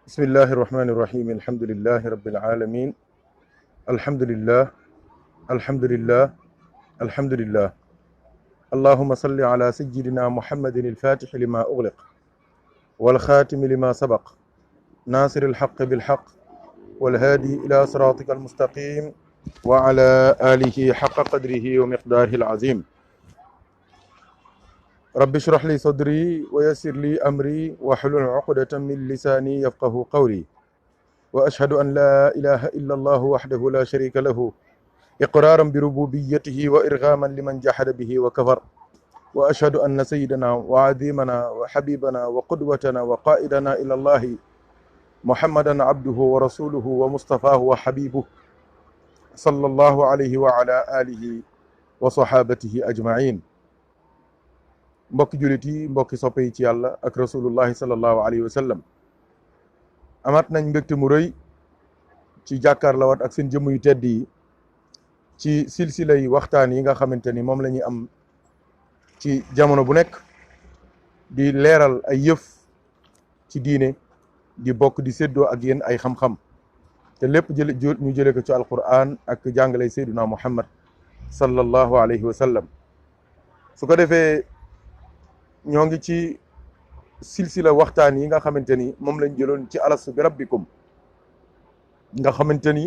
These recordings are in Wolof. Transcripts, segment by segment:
بسم الله الرحمن الرحيم الحمد لله رب العالمين الحمد لله الحمد لله الحمد لله اللهم صل على سيدنا محمد الفاتح لما أغلق والخاتم لما سبق ناصر الحق بالحق والهادي إلى صراطك المستقيم وعلى آله حق قدره ومقداره العظيم رب اشرح لي صدري ويسر لي أمري واحلل عقدة من لساني يفقه قولي وأشهد أن لا إله إلا الله وحده لا شريك له إقرارا بربوبيته وإرغاما لمن جحد به وكفر وأشهد أن سيدنا وعظيمنا وحبيبنا وقدوتنا وقائدنا إلى الله محمدا عبده ورسوله ومصطفاه وحبيبه صلى الله عليه وعلى آله وصحابته أجمعين mbokki jullit yi mbokki soppe yi ci yàlla ak rasulullahi sallallahu alayhi wa sallam amaat nañ mbégte mu rëy ci jàkkaarloowaat ak seen jëmm yu tedd yi ci silsila yi waxtaan yi nga xamante ni moom la ñuy am ci jamono bu nekk di leeral ay yëf ci diine di bokk di séddoo ak yéen ay xam-xam te lépp ñu jële ko ci alquran ak jàngale sayyiduna muhammad sallallahu alayhi wa sallam su ko defee ñoo ngi ci silsila waxtaan yi nga xamante ni moom lañ jëloon ci alastu bi rabbikum nga xamante ni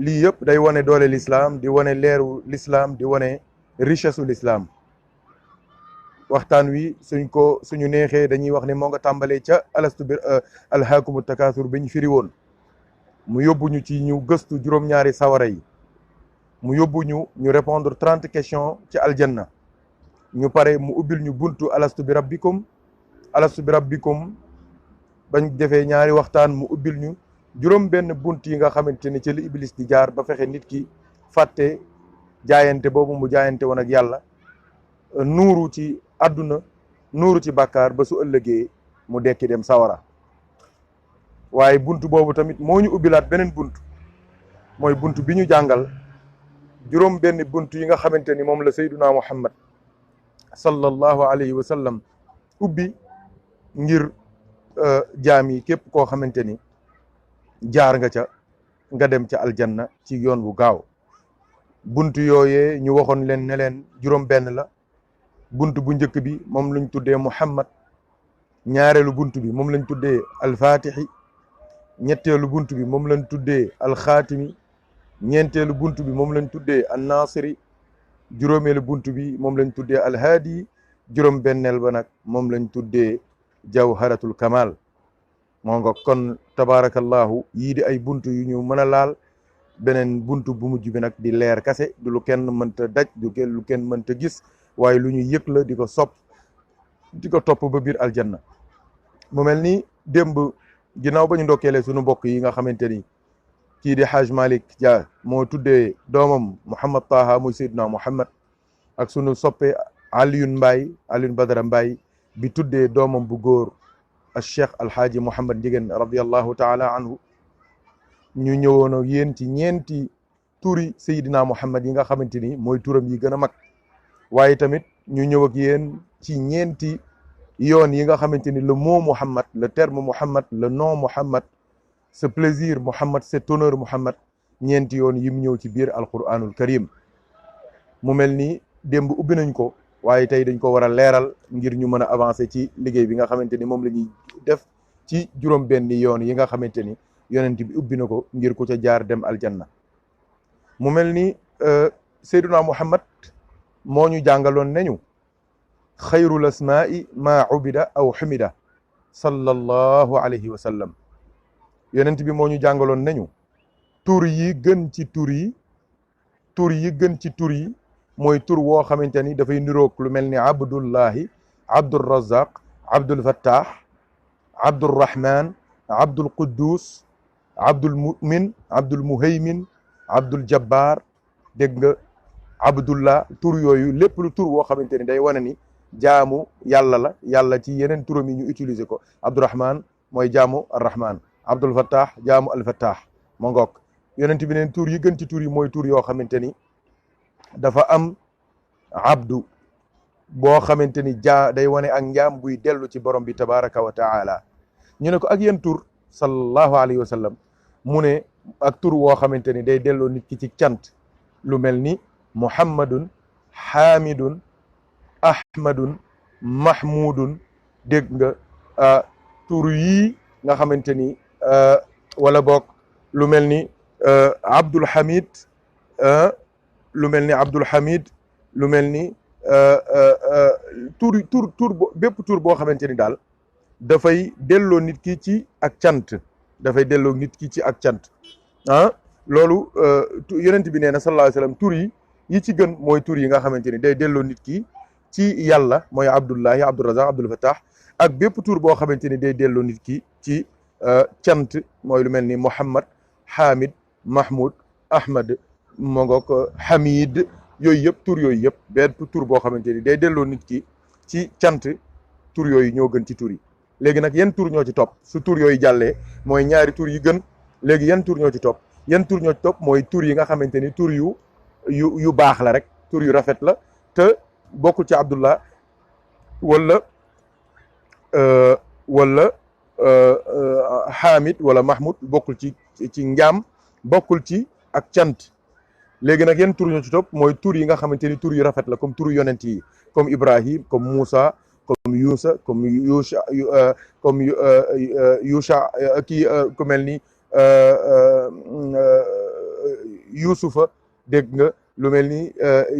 lii yëpp day wane doole l'islam di wane leeru l'islam di wane richesse u l'islam waxtaan wi suñu neexee dañuy wax ne moo nga tàmbalee ca alastu bi alhaakumu takaasur bi ñu firi woon mu yóbbu ñu ci ñu gëstu juróom-ñaari sawara yi mu yóbbu ñu répondre 30 questions ci aljanna ñu pare mu ubbil ñu buntu alastu bi rabbikum bañ defee ñaari waxtaan mu ubbil ñu juróom benn bunt yi nga xamante ni ci li iblis di jaar ba fexe nit ki fàtte jaayante boobu mu jaayante woon ak yàlla nuuru ci àdduna nuuru ci bàkkaar ba su ëllëgee mu dekki dem sawara waaye bunt boobu tamit moo ñu ubbilaat beneen bunt mooy bunt bi ñu jàngal juróom benn bunt yi nga xamante ni moom la sayduna muhammad sallallahu alayhi wa sallam ubbi ngir jaam yi képp koo xamante ni jaar nga dem ca aljanna ci yoon wu gaaw bunt yooyee ñu waxoon leen ne leen juróom benn la bunt bu njëkk bi moom lañ tuddee muhammad ñaareelu bunt bi moom lañ tuddee alfatixi ñetteelu bunt bi moom lañ tuddee alxaatimi ñeenteelu bunt bi moom lañ tuddee annasiri juróomeelu bunt bi moom lañ tuddee alhaadi juróom benneel ba nag moom lañ tuddee jawharatul kamal moo nga kon tabarakallahu yii di ay bunt yu ñu mën a laal beneen bunt bu mujj bi nag di leer kase du lu kenn mënta daj du lu kenn mënta gis waaye lu ñu yëg la di ko sopp di ko topp ba biir aljanna mu mel ni démb ginnaaw ba ñu ndokkeele suñu mbokk yi nga xamante ni kii di Haj Malick Dia moo tuddee doomam Mouhamad Taha muy Seydina Mouhamad ak sunu soppe Alioune Badara Mbaye bi tuddee doomam bu góor al cheikh alhaaji Mouhamad Ndiéguène radiallahu taala anhu ñu ñëwoon ak yéen ci ñeenti turi Seydina Mouhamad yi nga xamante ni mooy turam yi gën a mag waaye tamit ñu ñëw ak yéen ci ñeenti yoon yi nga xamante ni le mot Mouhamad le terme Mouhamad le nom Mouhamad ce plaisir Mouhamad cet honneur Mouhamad ñeenti yoon yim ñëw ci biir alquranul karim mu mel ni démb ubbi nañ ko waaye tey dañ ko war a leeral ngir ñu mën a avancer ci liggéey bi nga xamante ni moom la ñuy def ci juróom benn yoon yi nga xamante ni yonent bi ubbi na ko ngir ku ca jaar dem aljanna mu mel ni Seydina Mouhamad moo ñu jàngaloon nañu xayrul asmaai ma ubida aw xumida sallallahu alayhi wa sallam yonent bi moo ñu jàngaloon nañu tur yi gën ci tur yi gën ci tur yi mooy tur woo xamante ni dafay niroog lu mel ni abdullahi abdulrazaq abdul fattah abdulrahman abdul quddus abdul mumin abdul muhaymin abdul jabbar dégg nga abdullah tur yooyu lépp lu tur woo xamante ni day wane ni jaamu yàlla la yàlla ci yeneen turam yi ñu utiliser ko abdurrahman mooy jaamu arrahman abdul fattah jaamu alfattah ma ngoog yonent bi neen tur yi gën ci tur yi mooy tur yoo xamante ni dafa am abdu boo xamante ni day wane ak njaam buy dellu ci borom bi tabaraka wa taala ñu ne ko ak yéen tur sallallahu alayhi wa sallam mu ne ak tur woo xamante ni day delloo nit ki ci cant lu mel ni muhammadun hamidun ahmadun mahmudun dégg nga tur yii nga xamante ni wala boog lu mel ni abdul hamid lu mel ni abdul hamid lu mel ni tur bépp tur boo xamante ni daal dafay delloo nit ki ci ak cant dafay delloo nit ki ci ak cant loolu yonent bi nee na sallallahu alayhi wa sallam tur yi ci gën mooy tur yi nga xamante ni day delloo nit ki ci yàlla mooy abdullahi abdurazaq abdul fatah ak bépp tur boo xamante ni day delloo nit ki ci cant mooy lu mel ni muhammad hamid mahmoud ahmad mogok hamid yooyu yëpp tur yooyu yëpp bépp tur boo xamante ni day delloo nit ki ci cant tur yooyu ñoo gën ci tur yi léegi nag yan tur ñoo ci topp su tur yooyu jàllee mooy ñaari tur yi gën léegi yan tur ñoo ci topp yan tur ñoo ci topp mooy tur yi nga xamante ni tur yu baax la rek tur yu rafet la te bokkul ci abdullah wala hamid wala mahmoud bokkul ci njaam bokkul ci ak cant léegi nag yan tur ñoo ci topp mooy tur yi nga xamante ni tur yu rafet la comme turu yonent yi comme ibrahim comme moussa comme yuusa comme yusha comme yusha kii ku mel ni yusufa dégg nga lu mel ni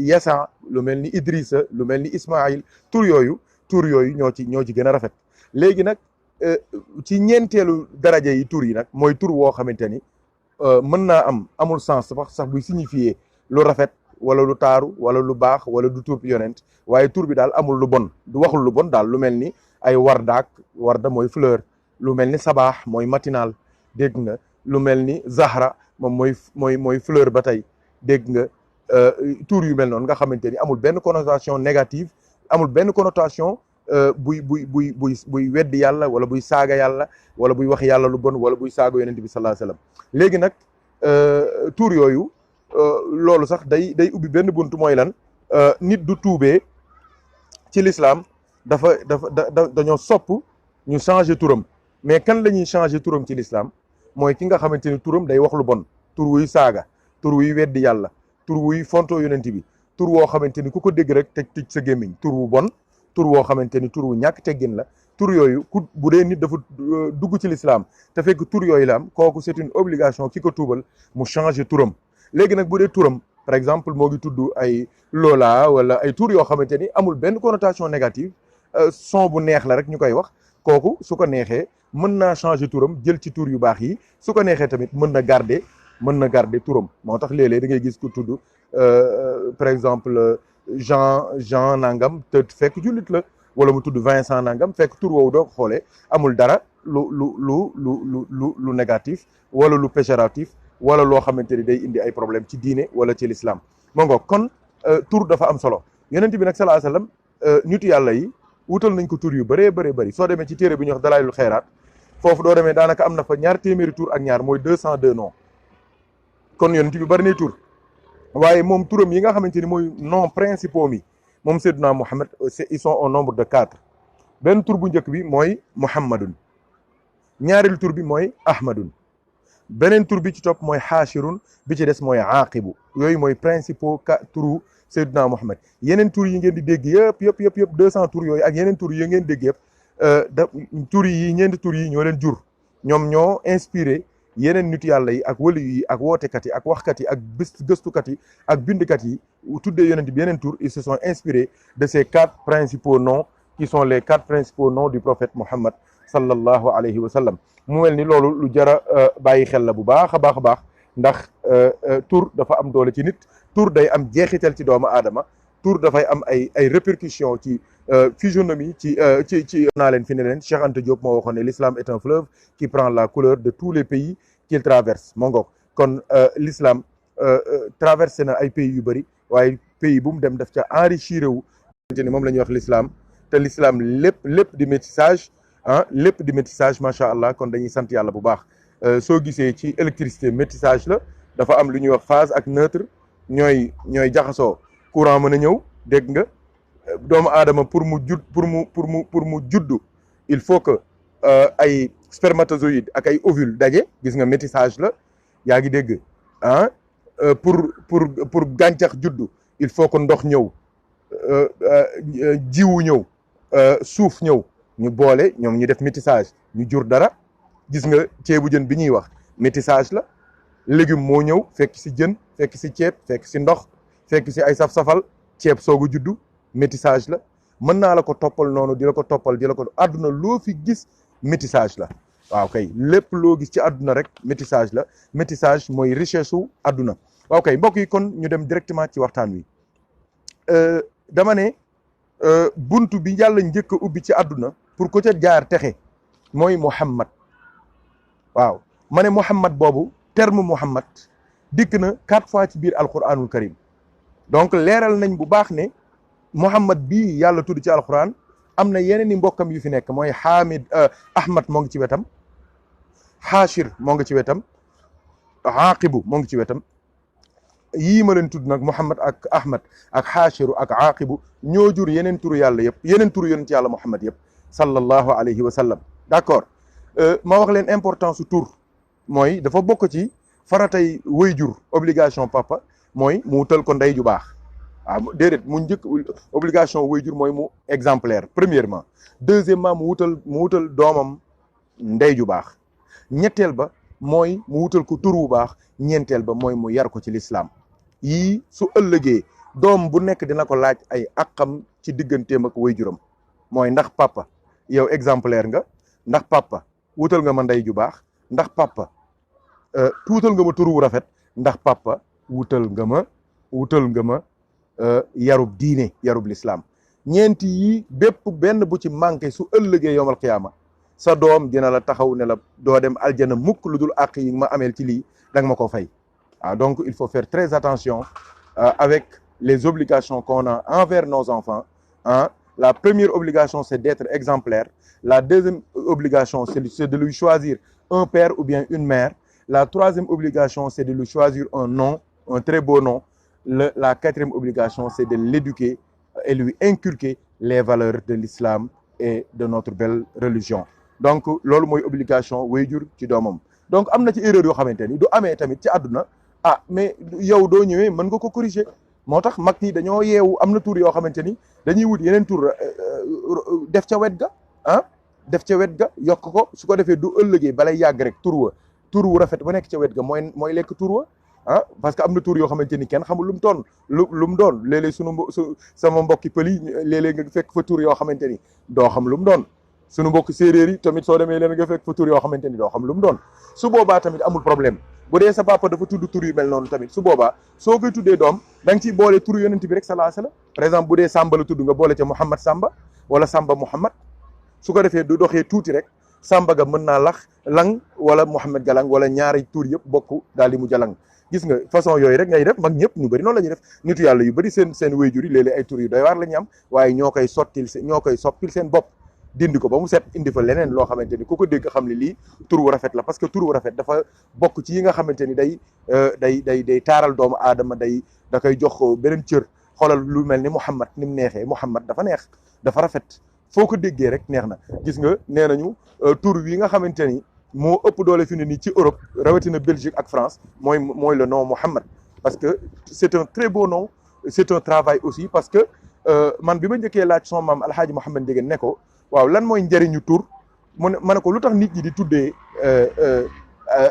yasa lu mel ni idrissa lu mel ni ismail tur yooyu ñoo ci gën a rafet léegi nag ci ñeenteelu daraja yi tur yi nag mooy tur woo xamante ni mën naa amul sens sax buy signifier lu rafet wala lu taaru wala lu baax wala du tur yonent waaye tur bi daal amul lu bon du waxul lu bon daal lu mel ni ay warda mooy fleur lu mel ni sabaax mooy matinal dégg nga lu mel ni zahra moom mooy fleur ba tey dégg nga tur yu mel noonu nga xamante ni amul benn connotation négative amul benn connotation buy weddi yàlla wala buy saaga yàlla wala buy wax yàlla lu bon wala buy saaga yonent bi sallallahu alayhi wasallam léegi nag tur yooyu loolu sax day ubbi benn buntu mooy lan nit du tuubee ci l'islam dañoo sopp ñu changer turam mais kan la ñuy changer turam ci l'islam mooy ki nga xamante ni turam day wax lu bon tur wuy saaga tur wuy weddi yàlla tur wuy fonto yonent bi tur woo xamante ni ku ko dégg rek tëj sa gémmiñ tur wu bon tur woo xamante ni tur wu ñàkk teggin la tur yooyu bu dee nit dafa dugg ci l'islam te fekk tur yooyu la am kooku c'est une obligation ki ko tuubal mu changer turam léegi nag bu dee turam par exemple moo ngi tudd ay Lola wala ay tur yoo xamante ni amul benn connotation négative son bu neex la rek ñu koy wax kooku su ko neexee mën naa changer turam jël ci tur yu baax yi su ko neexee tamit mën na garder turam moo tax léeg-léeg da ngay gis ku tudd par exemple Jean nangam te fekk jullit la wala mu tudd Vincent nangam fekk tur woowu doo ko xoolee amul dara lu négatif wala lu péjoratif wala loo xamante ni day indi ay problème ci diine wala ci l'islam moo ngo kon tur dafa am solo yonent bi nag sallallahu alayhi wasallam nitu yàlla yi wutal nañ ko tur yu bëree bëri soo demee ci téere bi ñuy wax dalailul xayraat foofu doo demee daanaka am na fa ñaar téeméeri tur ak ñaar mooy 202 noms kon yonent bi bari nay tur waaye moom turam yi nga xamante ni mooy noms principaux mi moom Seydina Muhammad ils sont au nombre de 4 benn tur bu njëkk bi mooy Muhammadun ñaareelu tur bi mooy Ahmadun beneen tur bi ci topp mooy Haashirun bi ci des mooy Aaqibu yooyu mooy principaux turu Seydina Muhammad yeneen tur yi ngeen di dégg yëpp 200 tur yooyu ak yeneen tur yi ngeen dégg yëpp tur yi ñeenti tur yi ñoo leen jur ñoom ñoo inspiré yeneen nitu yàlla yi ak wali yi ak wootekat yi ak waxkat yi ak gëstukat yi ak bindkat yi tuddee yonent bi yeneen tur ils se sont inspirés de ces 4 principaux noms qui sont les 4 principaux noms du prophète Muhammad sallallahu alayhi wa sallam mu mel ni loolu lu jara bàyyi xel la bu baax a baax ndax tur dafa am doole ci nit tur day am jeexital ci doomu aadama tur dafay am ay répercussions ci physionomie ci naa leen fi ne leen Cheikh Anta Diop moo waxoon ne l'islam est un fleuve qui prend la couleur de tous les pays qu'il traverse moo ngoog kon l'islam traversé na ay pays yu bëri waaye pays bu mu dem daf ca enrichir wu ni moom la ñuy wax l'islam te l'islam lépp di métissage lépp di métissage macha allah kon dañuy sant yàlla bu baax soo gisee ci électricité métissage la dafa am lu ñuy wax phase ak neutre ñooy jaxasoo courant mën a ñëw dégg nga doomu aadama pour mu juddu il faut que spermatozoïde ak ay ovule daje gis nga métissage la yaa ngi dégg ah pour gàncax juddu il faut que ndox ñëw jiwu ñëw suuf ñëw ñu boole ñoom ñu def métissage ñu jur dara gis nga ceebu jën bi ñuy wax métissage la légume moo ñëw fekk si jën fekk si ceeb fekk si ndox fekk si ay saf-safal ceeb soogu juddu métissage la mën naa la ko toppal noonu di la ko toppal di la ko àdduna loo fi gis métissage la waaw kay lépp loo gis ci àdduna rek métissage la métissage mooy richesse su àdduna waaw kay mbokk yi kon ñu dem directement ci waxtaan wi dama ne buntu bi yàlla njëkk a ubbi ci àdduna pour ko ca jaar texe mooy Muhammad waaw ma ne Muhammad boobu terme Muhammad dikk na 4 fois ci biir alquranul karim donc leeral nañ bu baax ne Muhammad bii yàlla tudd ci alquran am na yeneen i mbokkam yu fi nekk mooy Hamid Ahmad moo ngi ci wetam Hachir moo ngi ci wetam Aqibu moo ngi ci wetam yii ma leen tudd nag Muhammad ak Ahmad ak Hachiru ak Aqibu ñoo jur yeneen turu yàlla yëpp yeneen turu yonent yàlla Muhammad yëpp sallallahu alayhi wa sallam d'accord ma wax leen importance su tur mooy dafa bokk ci faratay wayjur obligation papa mooy mu wutal ko ndey ju baax waaw déedéet mu njëkk obligation wayjur mooy mu exemplaire premièrement deuxièmement mu wutal doomam ndey ju baax ñetteel ba mooy mu wutal ko tur wu baax ñeenteel ba mooy mu yar ko ci l'islam yii su ëllëgee doom bu nekk dina ko laaj ay àqam ci digganteem ak wayjuram mooy ndax papa yow exemplaire nga ndax papa wutal nga ma ndey ju baax ndax papa tuutal nga ma tur wu rafet ndax papa wutal nga ma yarub diine yarub l'islam ñeenti yii bépp benn bu ci manqué su ëllëgee yowmal qiyaama sa doom dina la taxaw ne la doo dem aljana mukk lu dul àq yi ma ameel ci lii da nga ma ko fay donc il faut faire très attention avec les obligations qu'on a envers nos enfants la première obligation c'est d'être exemplaire la deuxième obligation c'est de lui choisir un père ou bien une mère la troisième obligation c'est de lui choisir un nom un très beau nom la quatrième obligation c'est de l'éduquer et lui inculquer les valeurs de l'islam et de notre belle religion donc loolu mooy obligation wayjur ci doomam donc am na ci erreur yoo xamante ni du amee tamit ci àdduna mais yow doo ñëwee mën nga ko corriger moo tax mag ñi dañoo yeewu am na tur yoo xamante ni dañuy wut yeneen tur def ca wet ga def ca wet ga yokk ko su ko defee du ëllëgee balay yàgg rek tur wu rafet ba nekk ca wet ga mooy lekk tur wa parce que am na tur yoo xamante ni kenn xamul lu mu toon lu mu doon léeg-léeg sama mbokki pël yi léeg-léeg nga fekk fa tur yoo xamante ni doo xam lu mu doon sunu mbokk séeréer yi tamit soo demee leen nga fekk fa tur yoo xamante ni doo xam lu mu doon su boobaa tamit amul problème bu dee sa papa dafa tudd tur yu mel noonu tamit su boobaa soo koy tuddee doom da nga ciy boole tur yonent bi rek sallallahu alayhi wasallam par exemple bu dee Samba la tudd nga boole ca Mouhammad Samba wala Samba Mouhammad su ko defee du doxee tuuti rek Samba ga mën naa lang wala Mouhammad galang wala ñaari tur yëpp bokk daal di mu jalang gis nga façon yooyu rek ngay def mag ñëpp ñu bëri noonu la ñuy def nitu yàlla yu bëri seen wayjur yi léeg-léeg ay tur yu doy waar la ñu am waaye ñoo koy soppil seen bopp dindi ko ba mu set indi fa leneen loo xamante ni ku ko dégg xam ne lii tur wu rafet la parce que tur wu rafet dafa bokk ci yi nga xamante ni day taaral doomu aadama da koy jox beneen cër xoolal lu mel ni Muhammad ni mu neexee Muhammad dafa neex dafa rafet foo ko déggee rek neex na gis nga nee nañu tur wi nga xamante ni moo ëpp doole fi ne nii ci Europe rawatina Belgique ak France mooy le nom Muhammad parce que c'est un très beau nom c'est un travail aussi parce que man bi ma njëkkee laaj son maam Alhaaji Mouhamed Ndiéguène ne ko waaw lan mooy njëriñu tur ma ne ko lu tax nit ñi di tuddee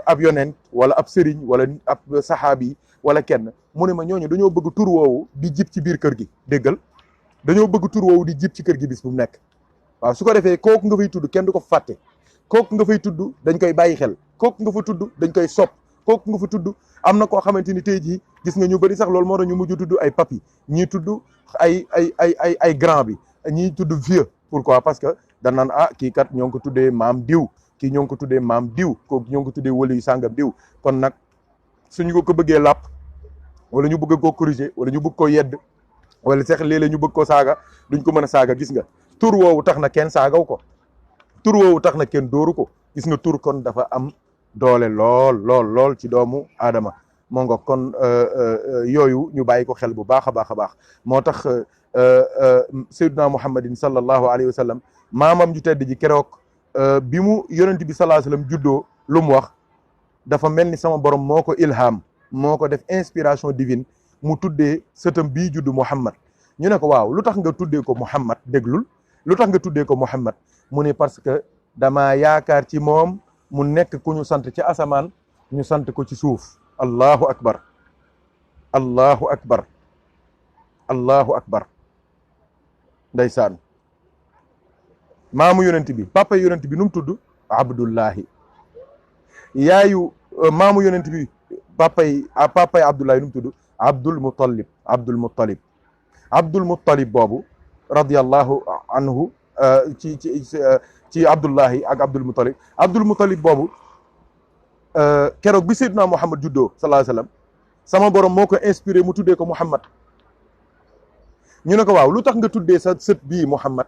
ab yonent wala ab sëriñ wala ab saxaabi wala kenn mu ne ma ñooñu dañoo bëgg tur woowu di jib ci biir kër gi déggal dañoo bëgg tur woowu di jib ci kër gi bis bu mu nekk waaw su ko defee kooku nga fay tudd kenn du ko fàtte kooku nga fay tudd dañ koy bàyyi xel kooku nga fa tudd dañ koy sopp kooku nga fa tudd am na koo xamante ni tey jii gis nga ñu bëri sax loolu moo tax ñu mujj tudd ay papi ñii tudd ay grand bi ñii tudd vieux pourquoi parce que dañ naan kii kat ñoo ngi ko tuddee maam diw kii ñoo ngi ko tuddee maam diw kooku ñoo ngi ko tuddee wali yu sàngam diw kon nag suñu ko bëggee làpp wala ñu bëgg koo corriger wala ñu bëgg koo yedd wala sax léeg-léeg ñu bëgg koo saaga duñ ko mën a saaga gis nga tur woowu tax na kenn saagaw ko tur woowu tax na kenn dóoru ko gis nga tur kon dafa am doole lool ci doomu aadama moo nga kon yooyu ñu bàyyi ko xel bu baax a baax a baax moo tax sayyiduna muhammadin sallallahu alayhi wa sallam maamam ju tedd ji keroog bi mu yonent bi sallallahu alayhi wasallam juddoo lu mu wax dafa mel ni sama borom moo ko ilham moo ko def inspiration divine mu tuddee sëtam bii juddu Muhammad. ñu ne ko waaw lu tax nga tuddee ko Muhammad, déglul lu tax nga tuddee ko Muhammad. mu ne parce que dama yaakaar ci moom mu nekk ku ñu sant ci asamaan ñu sant ko ci suuf. allahu akbar, allahu akbar, allahu akbar. ndeysaan, maamu yonent bi papa yonent bi nu mu tudd Abdullahi. yaayu maamu yonent bi papay Abdullahi nu mu tudd Abdul Muttalib. Abdul Muttalib, Abdul Muttalib boobu radiyallahu anhu ci Abdullahi ak Abdul Muttalib. Abdul Muttalib boobu keroog bi Seydina Muhammad juddoo sallallahu alayhi wasallam sama borom moo ko inspiré mu tuddee ko Muhammad. ñu ne ko waaw lu tax nga tuddee sa sët bii Muhammad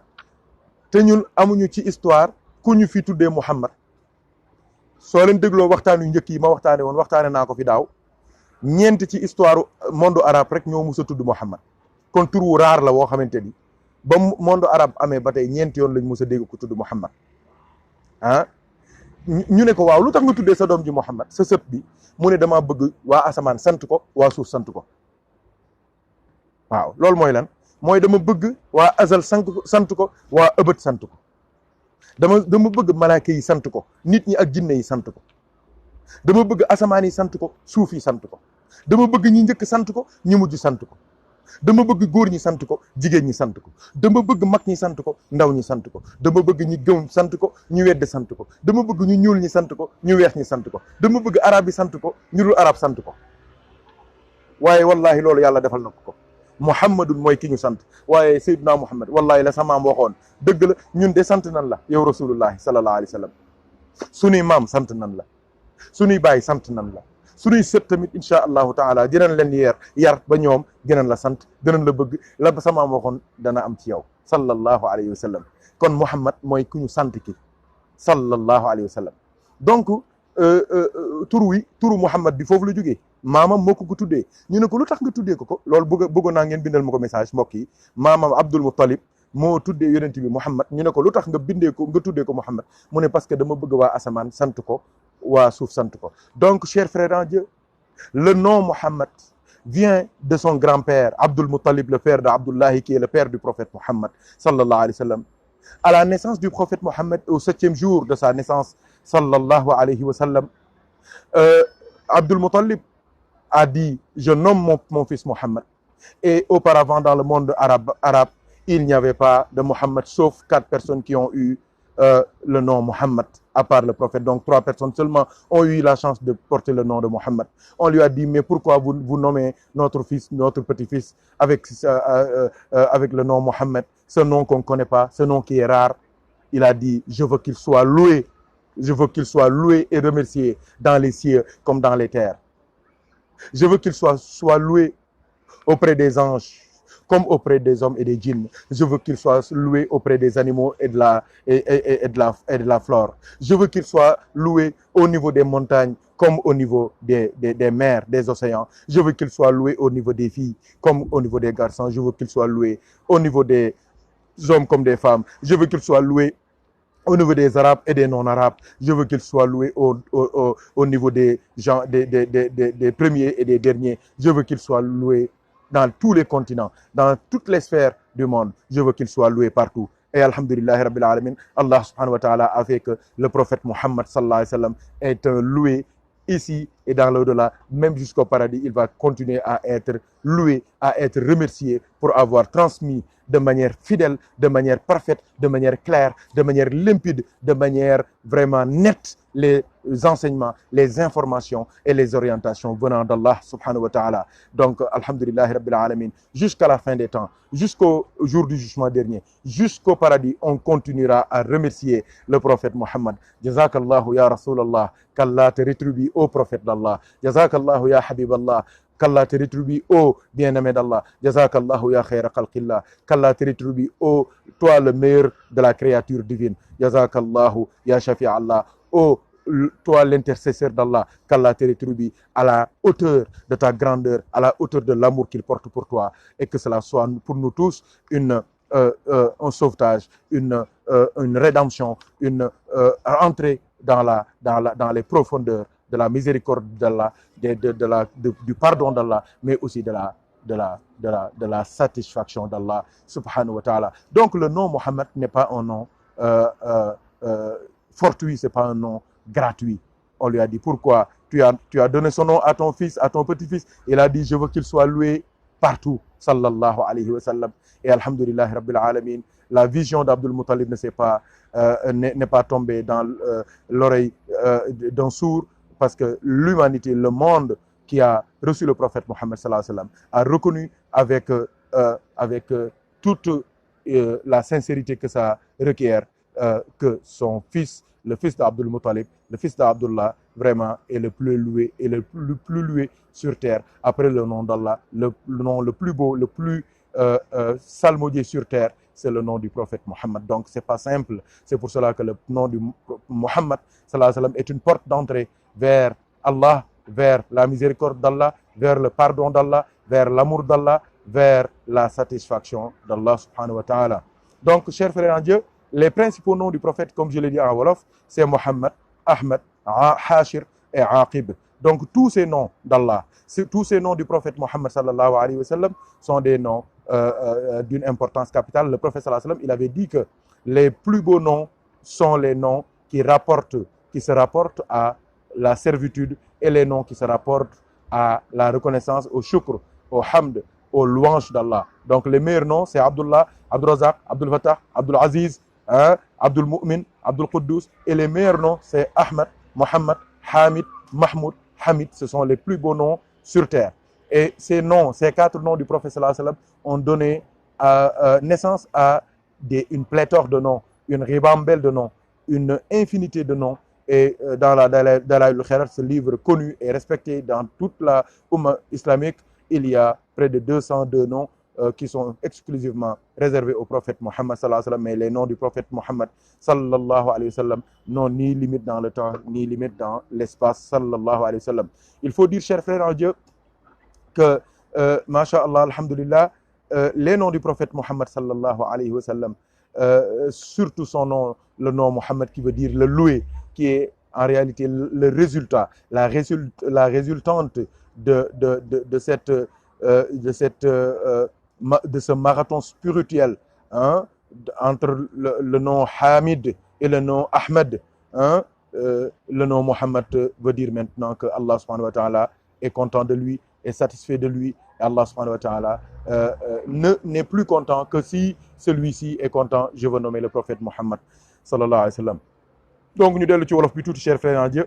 te ñun amuñu ci histoire ku ñu fi tuddee Muhammad. soo leen dégloo waxtaan yu njëkk yi ma waxtaane naa ko fi daaw, ñeent ci histoire monde arabe rek ñoo mus a tudd Muhammad. kon tur wu raar la woo xamante ni ba monde arabe amee ba tey ñeenti yoon lañ mus a dégg ku tudd Muhammad. ñu ne ko waaw lu tax nga tuddee sa doom ji Muhammad sa sët bi. mu ne dama bëgg waa asamaan sant ko waa suuf sant ko. waaw loolu mooy lan, mooy dama bëgg waa azal sant ko waa ëbët sant ko. dama bëgg malaaka yi sant ko, nit ñi ak jinne yi sant ko. dama bëgg asamaan yi sant ko, suuf yi sant ko. dama bëgg ñi njëkk sant ko, ñi mujj sant ko. dama bëgg góor ñi sant ko, jigéen ñi sant ko. dama bëgg mag ñi sant ko, ndaw ñi sant ko. dama bëgg ñi gëm sant ko, ñu wedd sant ko. dama bëgg ñu ñuul ñi sant ko, ñu weex ñi sant ko. dama bëgg arab yi sant ko, ñu dul arab sant ko. waaye wallahi loolu yàlla defal na ko. Muhammadun mooy ki ñu sant, waaye Seydina Muhammad wallahi la sama maam waxoon dëgg la, ñun de sant nan la yow rasulullahi sallallahu alayhi wa sallam. sunuy maam sant nan la, sunuy baay sant nan la, sunuy sët tamit incha allahu taala dinañ leen yar ba ñoom dinañ la sant, dinañ la bëgg. la sama maam waxoon dana am ci yow sallallahu alayhi wa sallam. kon Muhammad mooy ku ñu sant ki sallallahu alayhi wa sallam. donc turu Muhammad bi foofu la jógee, maamam moo ko tuddee. ñu ne ko lu tax nga tuddee ko loolu bëggoon naa ngeen bindal ma ko message mbokk yi. maamam Abdul Muttalib moo tuddee yonent bi Muhammad. ñu ne ko lu tax nga tuddee ko Muhammad. mu ne parce que dama bëgg waa asamaan sant ko, waa suuf sant ko. donc chers frères en Dieu, le nom Muhammad vient de son grand-père Abdul Muttalib, le père d'Abdullahi, qui est le père du prophète Muhammad sallallahu alayhi wa sallam. À la naissance du prophète Muhammad, au 7e jour de sa naissance sallallahu alayhi wa sallam, Abdul Muttalib a dit: je nomme mon fils Muhammad. Et auparavant dans le monde arabe, il n'y avait pas de Muhammad, sauf 4 personnes qui ont eu le nom Muhammad, à part le prophète. Donc 3 personnes seulement ont eu la chance de porter le nom de Muhammad. On lui a dit: mais pourquoi vous nommez notre fils, notre petit-fils avec le nom Muhammad, ce nom qu'on ne connaît pas, ce nom qui est rare? Il a dit: je veux qu'il soit loué, je veux qu'il soit loué et remercié dans les cieux comme dans les terres. Je veux qu'il soit loué auprès des anges comme auprès des hommes et des djinns. Je veux qu'il soit loué auprès des animaux et de la flore. Je veux qu'il soit loué au niveau des montagnes comme au niveau des mers, des océans. Je veux qu'il soit loué au niveau des filles comme au niveau des garçons. Je veux qu'il soit loué au niveau des hommes comme des femmes. Je veux qu'il soit loué au niveau des Arabes et des non-Arabes. Je veux qu'il soit loué au niveau des gens, des premiers et des derniers. Je veux qu'il soit loué dans tous les continents, dans toutes les sphères du monde. Je veux qu'il soit loué partout. Et alhamdulillah rabbil alamin, Allah subhanahu wa ta'ala a fait que le prophète Muhammad sallallahu alayhi wa sallam est loué ici et dans l'au-delà, même jusqu'au paradis. Il va continuer à être loué, à être remercié pour avoir transmis de manière fidèle, de manière parfaite, de manière claire, de manière limpide, de manière vraiment nette les enseignements, les informations et les orientations venant d'Allah subhanahu wa ta'ala. Donc, alhamdulillah rabbil alamin, jusqu'à la fin des temps, jusqu'au jour du jugement dernier, jusqu'au paradis, on continuera à remercier le prophète Muhammad. Jazakallahu ya Rasulallah, qu'Allah te rétribue au prophète d'Allah. Jazakallahu ya Habiballah, qu'Allah te rétribue ô bien-aimé d'Allah. Jazakallahu ya khayra khalqillah, qu'Allah te rétribue ô toi le meilleur de la créature divine. Jazakallahu ya Shafi'a Allah, ô toi l'intercesseur d'Allah, qu'Allah te rétribue à la hauteur de ta grandeur, à la hauteur de l'amour qu'il porte pour toi, et que cela soit pour nous tous une un sauvetage, une rédemption, une entrée dans les profondeurs de la miséricorde d'Allah, du pardon d'Allah, mais aussi de la satisfaction d'Allah subhanahu wa ta'ala. Donc le nom Mohammed n'est pas un nom fortuit, c'est pas un nom gratuit. On lui a dit pourquoi tu as donné son nom à ton fils, à ton petit-fils. Il a dit je veux qu'il soit loué partout, sallallahu alayhi wa sallam. Et alhamdulillah rabbil alamin, la vision d'Abdul Muttalib n'est pas tombée dans l'oreille d'un sourd, parce que l'humanité, le monde qui a reçu le prophète Mohammed sallallahu alayhi wa sallam, a reconnu avec toute la sincérité que ça requiert que son fils, le fils d'Abdul Muttalib, le fils d'Abdullah, vraiment est le plus loué et le plus loué sur terre, après le nom d'Allah, le nom le plus beau, le plus salmodié sur terre, c'est le nom du prophète Mohammed. Donc c'est pas simple. C'est pour cela que le nom du Mohammed sallallahu alayhi wa sallam est une porte d'entrée vers Allah, vers la miséricorde d'Allah, vers le pardon d'Allah, vers l'amour d'Allah, vers la satisfaction d'Allah subhanahu wa ta'ala. Donc, chers frères en Dieu, les principaux noms du prophète, comme je l'ai dit en Wolof, c'est Mohammed, Ahmed, Hashir et Aqib. Donc tous ces noms d'Allah, tous ces noms du prophète Mohammed sallallahu alayhi wa sallam sont des noms d'une importance capitale. Le prophète sallallahu alayhi wa sallam, il avait dit que les plus beaux noms sont les noms qui se rapportent à la servitude, et les noms qui se rapportent à la reconnaissance, au shukr, au hamd, aux louanges d'Allah. Donc les meilleurs noms, c'est Abdullah, Abdul Razak, Abdul Fattah, Abdul Aziz, Abdul Mu'min, Abdul Quddus. Et les meilleurs noms, c'est Ahmed, Mohammed, Hamid, Mahmoud, Hamid. Ce sont les plus beaux noms sur terre. Et ces noms, ces 4 noms du prophète sallallahu alayhi wa sallam ont donné naissance à une pléthore de noms, une ribambelle de noms, une infinité de noms. Et dans la Dalaïl al-Khairat, ce livre connu et respecté dans toute la Oumma islamique, il y a près de 202 noms qui sont exclusivement réservés au prophète Mohammed sallallahu alayhi wa sallam. Mais les noms du prophète Mohammed sallallahu alayhi wa sallam n'ont ni limite dans le temps, ni limite dans l'espace, sallallahu alayhi wa sallam. Il faut dire, chers frères en Dieu, que, masha'Allah, alhamdulillah, les noms du prophète Mohammed sallallahu alayhi wa sallam, surtout son nom, le nom Mohammed qui veut dire le loué, qui est en réalité le résultat, la résultante de ce marathon spirituel, hein, entre le nom Hamid et le nom Ahmed. Hein, le nom Mohammed veut dire maintenant que Allah subhanahu wa ta'ala est content de lui, est satisfait de lui. Et Allah subhanahu wa ta'ala n'est plus content que si celui-ci est content. Je veux nommer le prophète Mohammed sallallahu alayhi wa sallam. Donc ñu dellu ci wolof bi tuuti, chers frères en Dieu.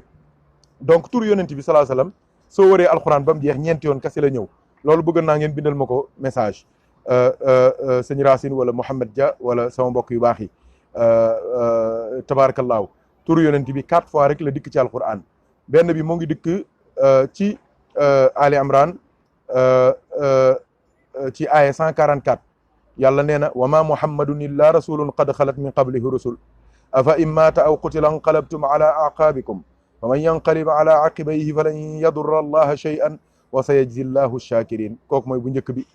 Donc tur yonent bi sallallahu alayhi wa sallam soo waree alxuraan ba mu jeex ñeenti yoon kese la ñëw. loolu bëgg naa ngeen bindal ma ko message sëñ Racine wala Mouhamed Dia wala sama mbokk yu baax yi tabaarakallaahu turu yonent bi 4 fois rek la dikk ci alquran. benn bi mu ngi dikk ci Ali Imran ci aaya 144 yàlla nee na wa ma muhammadun illa rasulun qad xalat min qablihi rusul afa in maata aw qutila anqalabtum ala aqaabikum wa man yanqalib ala aqibayhi falan yadurra allaha shay'an wa sayajzi llahu shakirin. kooku mooy bu njëkk bi.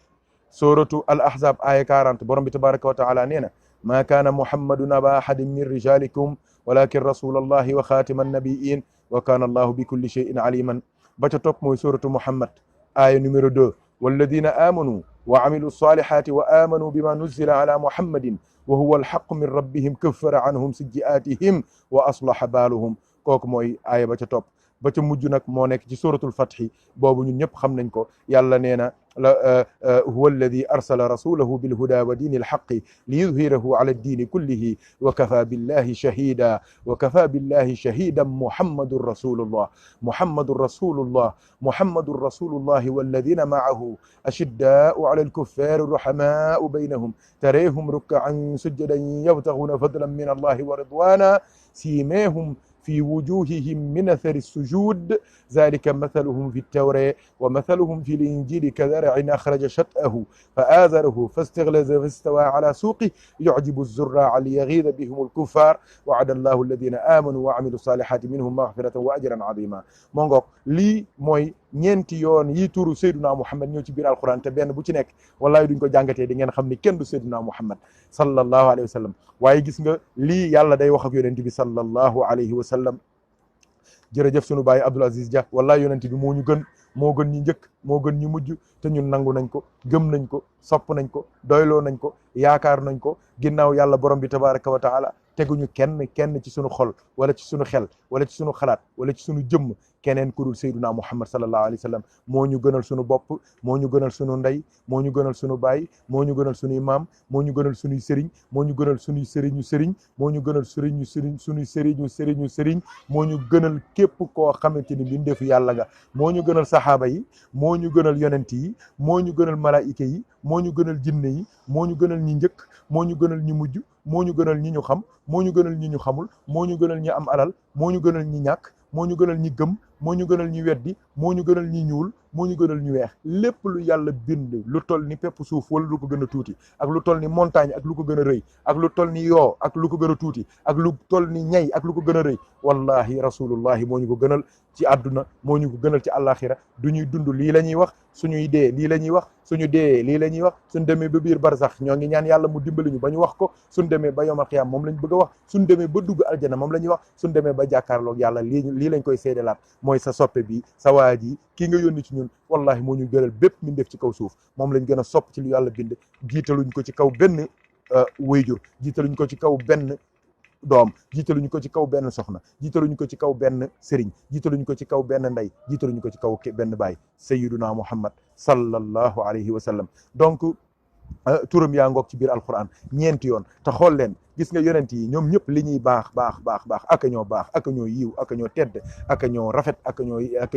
suratu al ahzab aya 40 borom bi tabaraka wa taala nee na ma kaana muhammadun aba ahadin min rijalikum walakin rasulallahi wa xaatima annabiyin wa kaana allahu bi kulli shay'in aliman. ba ca topp mooy suratu muhammad aya numéro 2 walladina amanu wa amilu salihati wa amanu bima nuzila ala muhammadin wa huwa alhaqu min rabbihim kaffara anhum sayyi'atihim wa aslaha baaluhum. kooku mooy aya ba ca topp. ba ca mujj nag moo nekk ci suratul fathi boobu ñun ñëpp xam nañ ko. yàlla nee na huwa alladi arsala rasulahu bilhuda wa diini alhaqi liyudhirahu ala addiini kullihi wa kafa billahi shahida wa kafa billahi shahidan muhammadun rasulullah muhammadun rasulullah muhammadun rasulullah walladina maahu ashiddau ala alkuffari ruhamau baynahum tarehum rukkaan sujjadan yabtaghuna fadlan min allahi wa ridwana simehum في وجوههم من أثر السجود ذلك مثلهم في التوراة ومثلهم في الإنجيل كزرع أخرج شطأه فآزره فاستغلظ فاستوى على سوقه يعجب الزراع ليغيظ بهم الكفار وعد الله الذين آمنوا وعملوا الصالحات منهم مغفرة وأجرا عظيما moo ngoog lii mooy ñeenti yoon yi turu Seydina Muhammad ñëw ci biir alquran te benn bu ci nekk wallahi duñ ko jàngatee di ngeen xam ni kenn du Seydina Muhammad sallallahu alayhi wa sallam waaye gis nga lii yàlla day wax ak yonent bi sallallahu alayhi wa sallam jërëjëf sunu baay Abdoul Aziz Dia wallahi yonent bi moo ñu gën moo gën ñi njëkk moo gën ñi mujj te ñun nangu nañ ko gëm nañ ko sopp nañ ko doyloo nañ ko yaakaar nañ ko ginnaaw yàlla borom bi tabaraka wa taala teguñu kenn ci sunu xol wala ci sunu xel wala ci sunu xalaat wala ci sunu jëmm keneen ku dul Seydina Muhammad sallallahu alayhi wa sallam moo ñu gënal sunu bopp moo ñu gënal sunu ndey moo ñu gënal sunu baay moo ñu gënal sunuy maam moo ñu gënal sunuy sëriñ moo ñu gënal sunuy sëriñu sëriñ moo ñu gënal sëriñu sëriñ sunuy sëriñu sëriñ moo ñu gënal képp koo xamante ni bindeefu yàlla nga moo ñu gënal saxaaba yi moo ñu gënal yonent yi moo ñu gënal malaayika yi moo ñu gënal jinne yi moo ñu gënal ñi njëkk moo ñu gënal ñi mujj moo ñu gënal ñi ñu xam moo ñu gënal ñi ñu xamul moo ñu gënal ñi am alal moo ñu gënal ñi ñàkk moo ñu gënal ñi gëm moo ñu gënal ñi weddi moo ñu gënal ñi ñuul moo ñu gënal ñu weex lépp lu yàlla bind lu toll ni pepp suuf wala lu ko gën a tuuti ak lu toll ni montagne ak lu ko gën a rëy ak lu toll ni yoo ak lu ko gën a tuuti ak lu toll ni ñay ak lu ko gën a rëy wallahi rasulullahi moo ñu ko gënal ci àdduna moo ñu ko gënal ci àllaaxira du ñuy dund lii la ñuy wax suñuy dee lii la ñuy wax suñu dee lii la ñuy wax suñ demee ba biir barsax ñoo ngi ñaan yàlla mu dimbali ñu ba ñu wax ko suñ demee ba yawmal qiyaam moom lañ bëgg a wax suñ demee ba dugg aljana moom la ñuy wax suñ demee ba jàkkaarloog yàlla lii lañ koy seedelaat mooy sa soppe bi sa waa ji kii nga yónni ci ñun wallahi moo ñu gënal bépp min def ci kaw suuf moom lañ gën a sopp ci lu yàlla bind jiitaluñ ko ci kaw benn wayjur jiitaluñ ko ci kaw benn doom jiitaluñu ko ci kaw benn soxna jiitaluñu ko ci kaw benn sëriñ jiitaluñu ko ci kaw benn ndey jiitaluñu ko ci kaw benn baay sayyiduna Muhammad sallallahu alayhi wa sallam donc turam yaa ngoog ci biir alquran ñeenti yoon te xool leen gis nga yonent yi ñoom ñëpp li ñuy baax aka ñoo baax aka ñoo yiw aka ñoo tedd aka ñoo rafet aka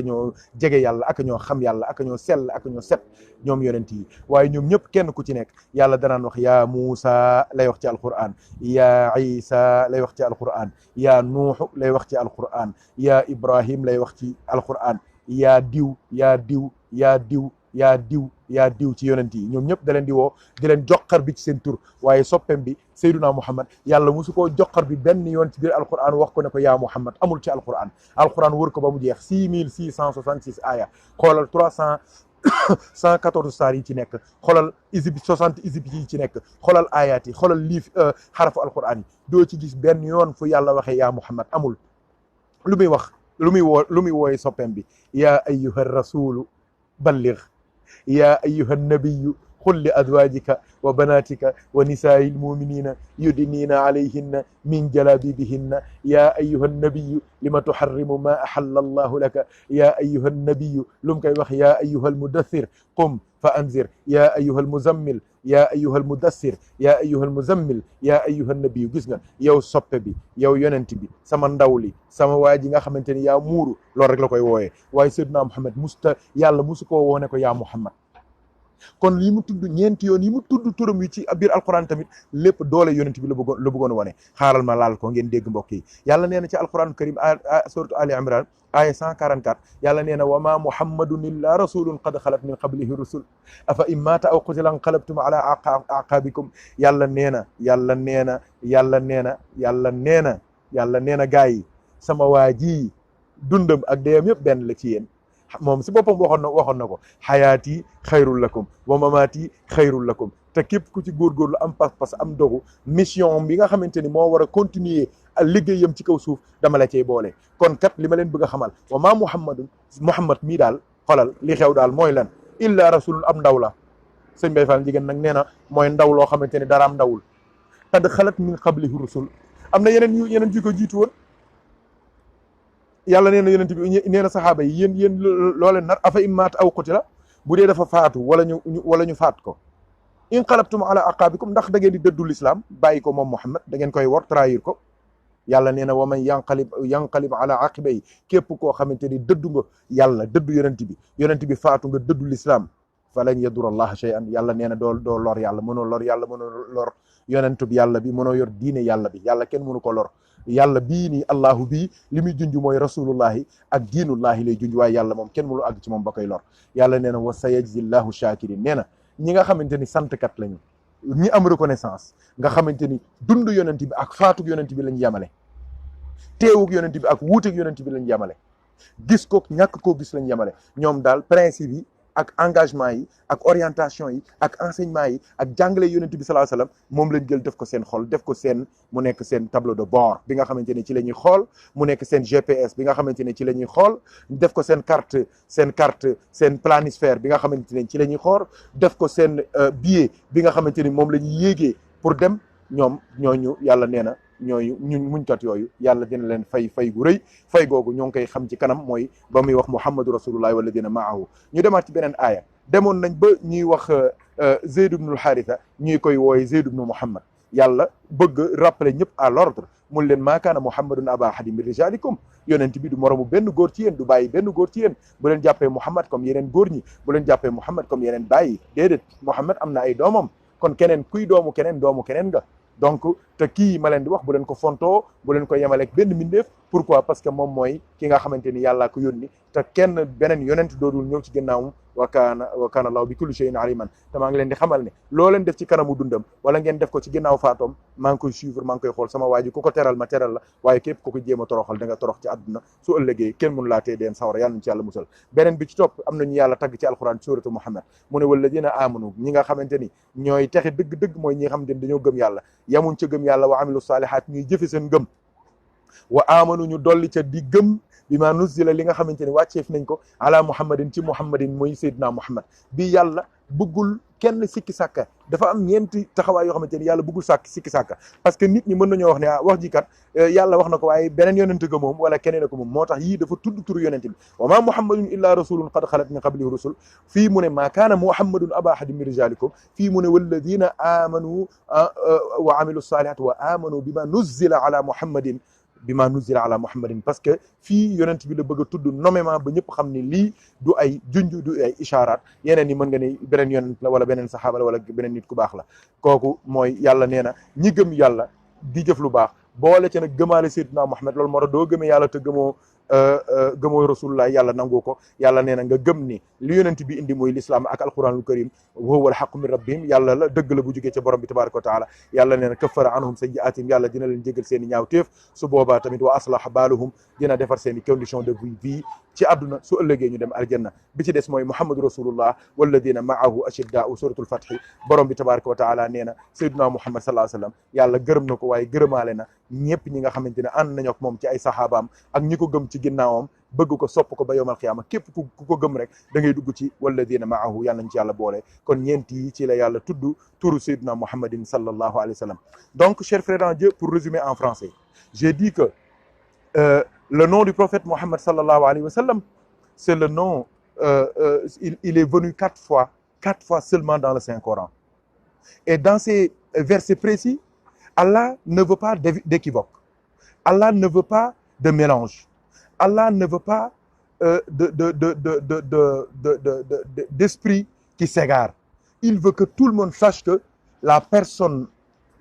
ñoo jege yàlla aka ñoo xam yàlla aka ñoo sell aka ñoo set ñoom yonent yi waaye ñoom ñëpp kenn ku ci nekk yàlla danaan wax yaa Muusa lay wax ci alquran yaa Isa lay wax ci alquran yaa Nuuxu lay wax ci alquran yaa Ibrahim lay wax ci alquran yaa diw yaa diw yaa diw yaa diw yaa diw ci yonent yi ñoom ñëpp da leen di woo di leen joxar bi ci seen tur waaye soppem bi Seydina Muhammad yàlla musu koo joxar bi benn yoon ci biir alquran wax ko ne ko yaa Muhammad amul ci alquran wër ko ba mu jeex 6666 aya xoolal 114 saar yi ci nekk xoolal isib 60 isib yi ci nekk xoolal ayat yi xoolal liif xarafu alquran yi doo ci gis benn yoon fu yàlla waxee yaa Muhammad amul lu muy wax lu muy wooye soppem bi yaa ayyuha rasulu balligh yaa ayyuha nabiyu qul li azwajika wa banatika wa nisaa'il mu'minina yudnina alayhinna min jalabibihinna yaa ayyuha nabiyu lima tuharrimu ma ahalla allahu laka yaa ayyuha nabiyu lu mu koy wax yaa ayyuha almudaththir qum fa anzir yaa ayyuha almuzammil yaa ayyuha almudassir yaa ayyuha almuzammil yaa ayyuha nabiyu gis nga yow soppe bi yow yonent bi sama ndaw li sama waa ji nga xamante ni yaa muuru loolu rek la koy wooyee waaye Seydina Muhammad yàlla musu koo woone ko yaa Muhammad kon li mu tudd ñeenti yoon yi mu tudd turam yi ci biir alquran tamit lépp doole yonent bi la bëggoon wane xaaral ma laal ko ngeen dégg mbokk yi yàlla nee na ci alquran karim suratu Ali Imran aya 144 yàlla nee na wa ma muhammadun illa rasulun qad xalat min qablihi rusul afa in mata aw qutila inqalabtum ala aqabikum yàlla nee na gaa yi sama waa ji dundam ak deyam yëpp benn la ci yéen moom si boppam waxoon na ko xayaati xayrul lakum wa mamaati xayrul lakum te képp ku ci góorgóorlu am pas-pas am dogu mission bi nga xamante ni moo war a continuer liggéeyam ci kaw suuf dama la cey boole kon kat li ma leen bëgg a xamal wa maa Muhammad mii daal xolal li xew daal mooy lan illa rasulun am ndaw la sëñ Bay Fall jigéen nag nee na mooy ndaw loo xamante ni daraam ndawul qad xalat min qablihi rusul am na yeneen ju ko jiitu woon yàlla nee na yonent bi nee na saxaaba yi yéen looleen nar afa immaat aw qutila bu dee dafa faatu wala ñu faat ko inqalabtum ala aqabikum ndax da ngeen di dëddu l'islam bàyyi ko moom Muhammad da ngeen koy wor trahir ko yàlla nee na wa man yanqalib ala aqibay képp koo xamante ni dëddu nga yàlla dëddu yonent bi faatu nga dëddu l'islam falan yadura allaha shay'an yàlla nee na doo lor yàlla, mënoo lor yàlla, mënoo lor yonentub yàlla bi, mënoo yor diine yàlla bi, yàlla kenn mënu ko lor. yàlla bii nii allahu bii li muy junj mooy rasulullahi ak diinullahi lay junj, waaye yàlla moom kenn mënu àgg ci moom ba koy lor. yàlla nee na wa sayajzillahu shakirin, nee na ñi nga xamante ni santkat lañu, ñi am reconnaissance, nga xamante ni dund yonent bi ak faatug yonent bi lañ yemale, teewug yonent bi ak wuuteg yonent bi lañ yemale, gis ko ñàkk koo gis lañ yemale. ñoom daal principe yi ak engagement yi ak orientation yi ak enseignement yi ak jàngale yonent bi sallallahu alayhi wasallam moom lañ jël def ko seen xol, def ko seen mu nekk seen tableau de bord bi nga xamante ne ci la ñuy xool, mu nekk seen GPS bi nga xamante ne ci la ñuy xool, def ko seen carte seen planisphère bi nga xamante ne ci la ñuy xool, def ko seen billet bi nga xamante ni moom la ñuy yéegee pour dem. ñoom ñooñu yàlla nee na ñooñu ñun muñkat yooyu yàlla dina leen fay gu rëy. fay googu ñoo ngi koy xam ci kanam, mooy ba muy wax muhammadu rasulullah walladina maahu. ñu demaat ci beneen aaya, demoon nañ ba ñuy wax Zeyd ibnul Haritha ñuy koy wooye Zeyd ibnu Muhammad. yàlla bëgg rappeler ñëpp à l'ordre, mun leen maa kaana muhammadun aba ahadin min rijalikum, yonent bi du moromu benn góor ci yéen, du bàyyi benn góor ci yéen. bu leen jàppee Muhammad comme yeneen góor ñi, bu leen jàppee Muhammad comme yeneen bàyyi, déedéet. Muhammad am na ay doomam, kon keneen kuy doomu keneen nga. donc te kii ma leen di wax bu leen ko fontoo, bu leen ko yemaleeg benn mbindeef. pourquoi? parce que moom mooy ki nga xamante ni yàllaa ko yónni, te kenn beneen yonent doodul ñëw ci ginnaawam. wa kaana allahu bi kulli shay'in aliman. te maa ngi leen di xamal ne loo leen def ci kanamu dundam wala ngeen def ko ci ginnaaw faatoom, maa ngi koy suivre, maa ngi koy xool. sama waa ji ku ko teral ma teral la, waaye képp ku ko jéem a toroxal da nga torox ci àdduna, su ëllëgee kenn mënu laa tee deen sawara. yàlla nañ ci yàlla musal. beneen bi ci topp, am nañu yàlla tagg ci alquran suratu Muhammad, mu ne walladina amanu, ñi nga xamante ni ñooy texe dëgg-dëgg mooy ñi nga xamante ni dañoo gëm yàlla, yamuñ ca gëm yàlla, wa amilu salihat, ñuy jëfe seen gëm, wa amanu ñu dolli ca di gëm bi ma nuzila li nga xamante ni wàcceef nañ ko ala muhammadin ci muhammadin mooy Seydina Muhammad. bi yàlla bëggul kenn sikki sàkka. dafa am ñeenti taxawaay yoo xamante ni yàlla bëggul sikki sàkka, parce que nit ñi mën nañoo wax ne wax ji kat yàlla wax na ko, waaye beneen yonent ga moom wala keneen ko moom. moo tax yii dafa tudd turu yonent bi, wa ma muhammadun illa rasulun qad xalat min qablihi rusul. fii mu ne maa kaana muhammadun aba ahadin min rijalikum, fii mu ne walladina amanu wa amilu salihat wa amanu bima nuzila ala muhammadin parce que fii yonent bi la bëgg a tudd nommément ba ñëpp xam ni lii du ay junj, du ay isharaat. yeneen yi mën nga ne beneen yonent la wala beneen saxaaba la wala beneen nit ku baax la. kooku mooy yàlla nee na ñi gëm yàlla di jëf lu baax boole ci nag gëmaale Seydina Muhammad. loolu moo tax doo gëmee yàlla te gëmoo rasulullah yàlla nangu ko. yàlla nee na nga gëm ni li yonent bi indi mooy l'islam ak alquranul karim, wa huwa alhaqqu min rabbihim, yàlla la dëgg la bu jógee ca borom bi tabaraka wa taala. yàlla nee na kaffara anhum sayyi'atihim, yàlla dina leen jégal seen i ñaawteef. su boobaa tamit wa aslaha baaluhum, dina defar seen i condition de vie ci àdduna, su ëllëgee ñu dem aljanna. bi ci des mooy muhammadu rasulullah walladina maahu ashiddaa'u suratul fathi. borom bi tabaraka wa taala nee na sayyiduna muhammad sallallahu alayhi wasallam yàlla gërëm na ko, waaye gërëmaale na ñëpp ñi nga xamante ne ànd nañu ak moom ci ay saxaabaam ak ñi ko gëm ci ginnaawam, bëgg ko sopp ko ba yowmal xiyaama. képp ku ko gëm rek da ngay dugg ci walladina maahu, yàlla nañ ci yàlla boole. kon ñeent yi ci la yàlla tudd turu sayyiduna muhammadin sallallahu alayhi wa sallam. donc chers frères en Dieu, pour résumer en français, j'ai dit que le nom du prophète Mohammed sallallahu alayhi wa sallam, c'est le nom, il est venu quatre fois seulement dans le Saint-Coran. Et dans ces versets précis, Allah ne veut pas d'équivoque. Allah ne veut pas de mélange. Allah ne veut pas d'esprit qui s'égare. Il veut que tout le monde sache que la personne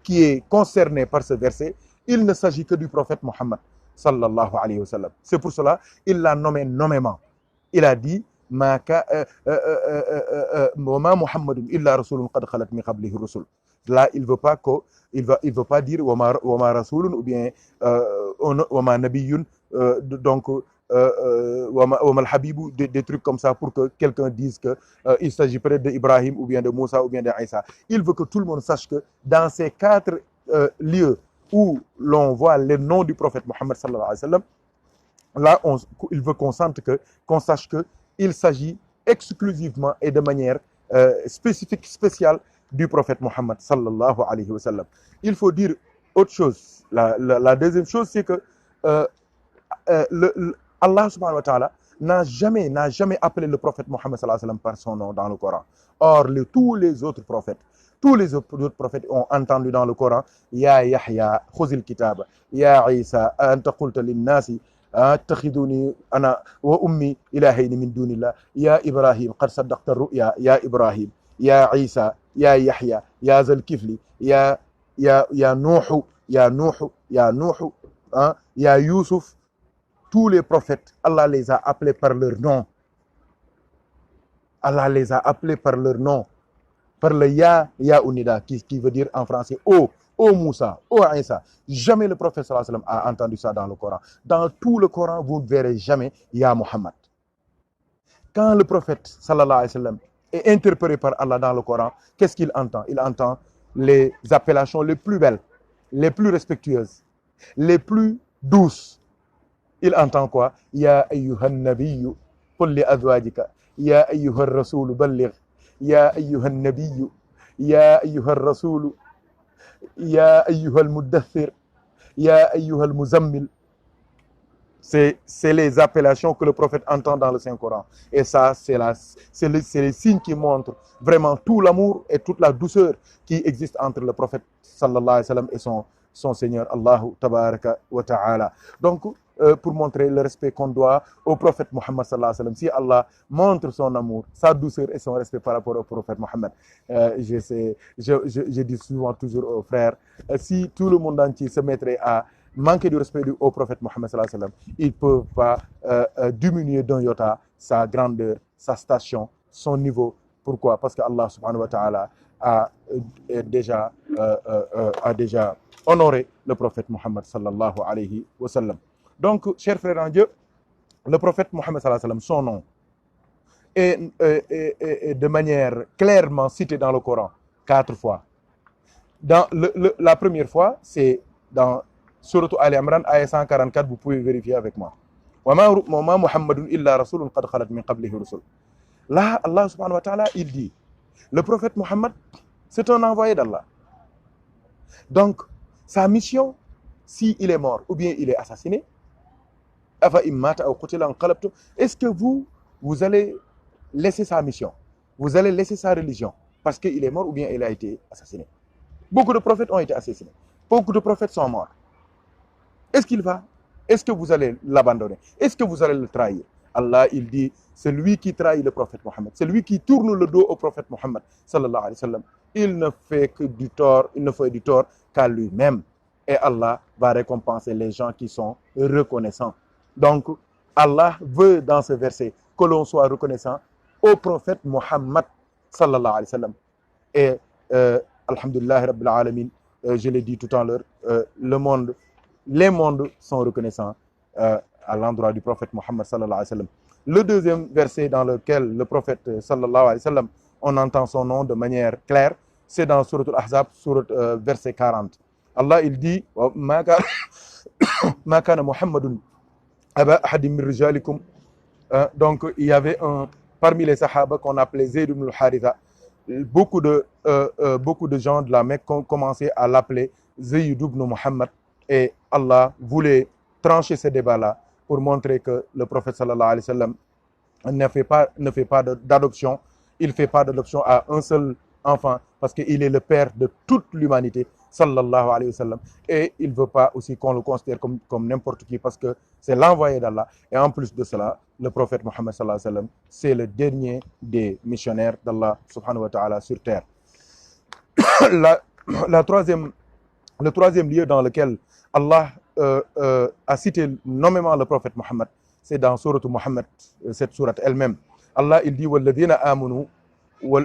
qui est concernée par ce verset, il ne s'agit que du prophète Mohammed sallallahu alayhi wa sallam. C'est pour cela il l'a nommé nommément. Il a dit ma Muhammadun illa rasulun qad khalat min qablihi rusul. Là, il veut pas dire wa ma rasulun ou bien wa ma nabiyyun, donc wa ma al-habibu, des trucs comme ça, pour que quelqu'un dise que il s'agit peut-être de Ibrahim ou bien de Moussa ou bien de Isa. Il veut que tout le monde sache que dans ces quatre lieux où l'on voit les noms du prophète Mohammed sallallahu alayhi wa sallam, là il veut qu'on sache que il s'agit exclusivement et de manière spécifique, spéciale du prophète Mohammed sallallahu alayhi wa sallam. Il faut dire autre chose. La deuxième chose, c'est que Allah subhanahu wa ta'ala n'a jamais appelé le prophète Mohammed sallallahu alayhi wa sallam par son nom dans le Coran. Or, tous les autres prophètes ont entendu dans le Coran Ya Yahya khuzil kitaba, Ya Isa anta qulta linnasi اتخذوني انا وامي الهين من دون الله يا ابراهيم قد صدقت الرؤيا يا ابراهيم يا عيسى يا يحيى يا ذا الكفل يا نوح يا نوح يا نوح يا يوسف. Tous les prophètes, Allah les a appelés par leur nom. Allah les a appelés par leur nom. Par le Ya Unida, qui veut dire en français oh Moussa, oh Isa. Jamais le prophète sallallahu alayhi wa sallam a entendu ça dans le Coran. Dans tout le Coran, vous ne verrez jamais Ya Muhammad. Quand le prophète sallallahu alayhi wa sallam est interpellé par Allah dans le Coran, qu'est-ce qu'il entend? Il entend les appellations les plus belles, les plus respectueuses, les plus douces. Il entend quoi? Ya ayyuhan nabiyyu qul li azwajika ya ayyuhar rasul balligh ya ayyuhan nabiyyu ya ayyuhar rasul ya ayyuhal muddaththir ya ayyuhal muzammil. C'est les appellations que le prophète entend dans le Saint-Coran. Et ça, c'est les signes qui montrent vraiment tout l'amour et toute la douceur qui existe entre le prophète sallallahu alayhi wa sallam et son Seigneur, Allahu tabaraka wa ta'ala. Donc, pour montrer le respect qu'on doit au prophète Mohammed sallallahu alayhi wa sallam, si Allah montre son amour, sa douceur et son respect par rapport au prophète Mohammed, je dis souvent toujours aux frères, si tout le monde entier se mettrait à manquer du respect au prophète Mohammed sallallahu alayhi wa sallam, ils ne peuvent pas diminuer d'un iota sa grandeur, sa station, son niveau. Pourquoi? Parce que Allah subhanahu wa ta'ala a déjà honoré le prophète Mohammed sallallahu alayhi wa sallam. Donc, chers frères en Dieu, le prophète Mohammed sallallahu alayhi wa sallam, son nom est de manière clairement cité dans le Coran 4 fois. La première fois, c'est dans Surat Ali Imran, ayat 144, vous pouvez vérifier avec moi. Wa ma Muhammadun illa rasulun qad khalat min qablihi rusul. Là, Allah subhanahu wa ta'ala, il dit, le prophète Mohammed, c'est un envoyé d'Allah. Donc, sa mission, s'il est mort ou bien il est assassiné, est-ce que vous allez laisser sa mission? Vous allez laisser sa religion parce qu'il est mort ou bien il a été assassiné? Beaucoup de prophètes ont été assassinés. Beaucoup de prophètes sont morts. Est-ce qu'il va? Est-ce que vous allez l'abandonner? Est-ce que vous allez le trahir? Allah, il dit, celui qui trahit le prophète Mohammed, celui qui tourne le dos au prophète Mohammed, sallallahu alayhi wa sallam, il ne fait du tort qu'à lui-même. Et Allah va récompenser les gens qui sont reconnaissants. Donc, Allah veut dans ce verset que l'on soit reconnaissant au prophète Mohammed, sallallahu alayhi wa sallam. Et, alhamdulillah, rabbil alamin, je l'ai dit tout à l'heure, les mondes sont reconnaissants à l'endroit du prophète Mohammed sallallahu alayhi wa sallam. Le deuxième verset dans lequel le prophète sallallahu alayhi wa sallam, on entend son nom de manière claire, c'est dans Surat al-Ahzab, verset 40. Allah, il dit, ma kana Muhammadun aba ahadim min rijalikum. Donc, il y avait parmi les sahaba qu'on appelait Zayd ibn al-Haritha. Beaucoup de gens de la Mecque ont commencé à l'appeler Zayd ibn Muhammad. Et Allah voulait trancher ce débat-là pour montrer que le prophète sallallahu alayhi wa sallam ne fait pas d'adoption. Il ne fait pas d'adoption à un seul enfant parce qu'il est le père de toute l'humanité, sallallahu alayhi wa sallam. Et il ne veut pas aussi qu'on le considère comme n'importe qui parce que c'est l'envoyé d'Allah. Et en plus de cela, le prophète Mohammed sallallahu alayhi wa sallam, c'est le dernier des missionnaires d'Allah subhanahu wa ta'ala sur terre. Le troisième lieu dans lequel Allah a cité nommément le prophète Mohammed, c'est dans Surat Muhammad, cette sourate elle-même. Allah, il dit walladhina amanu wa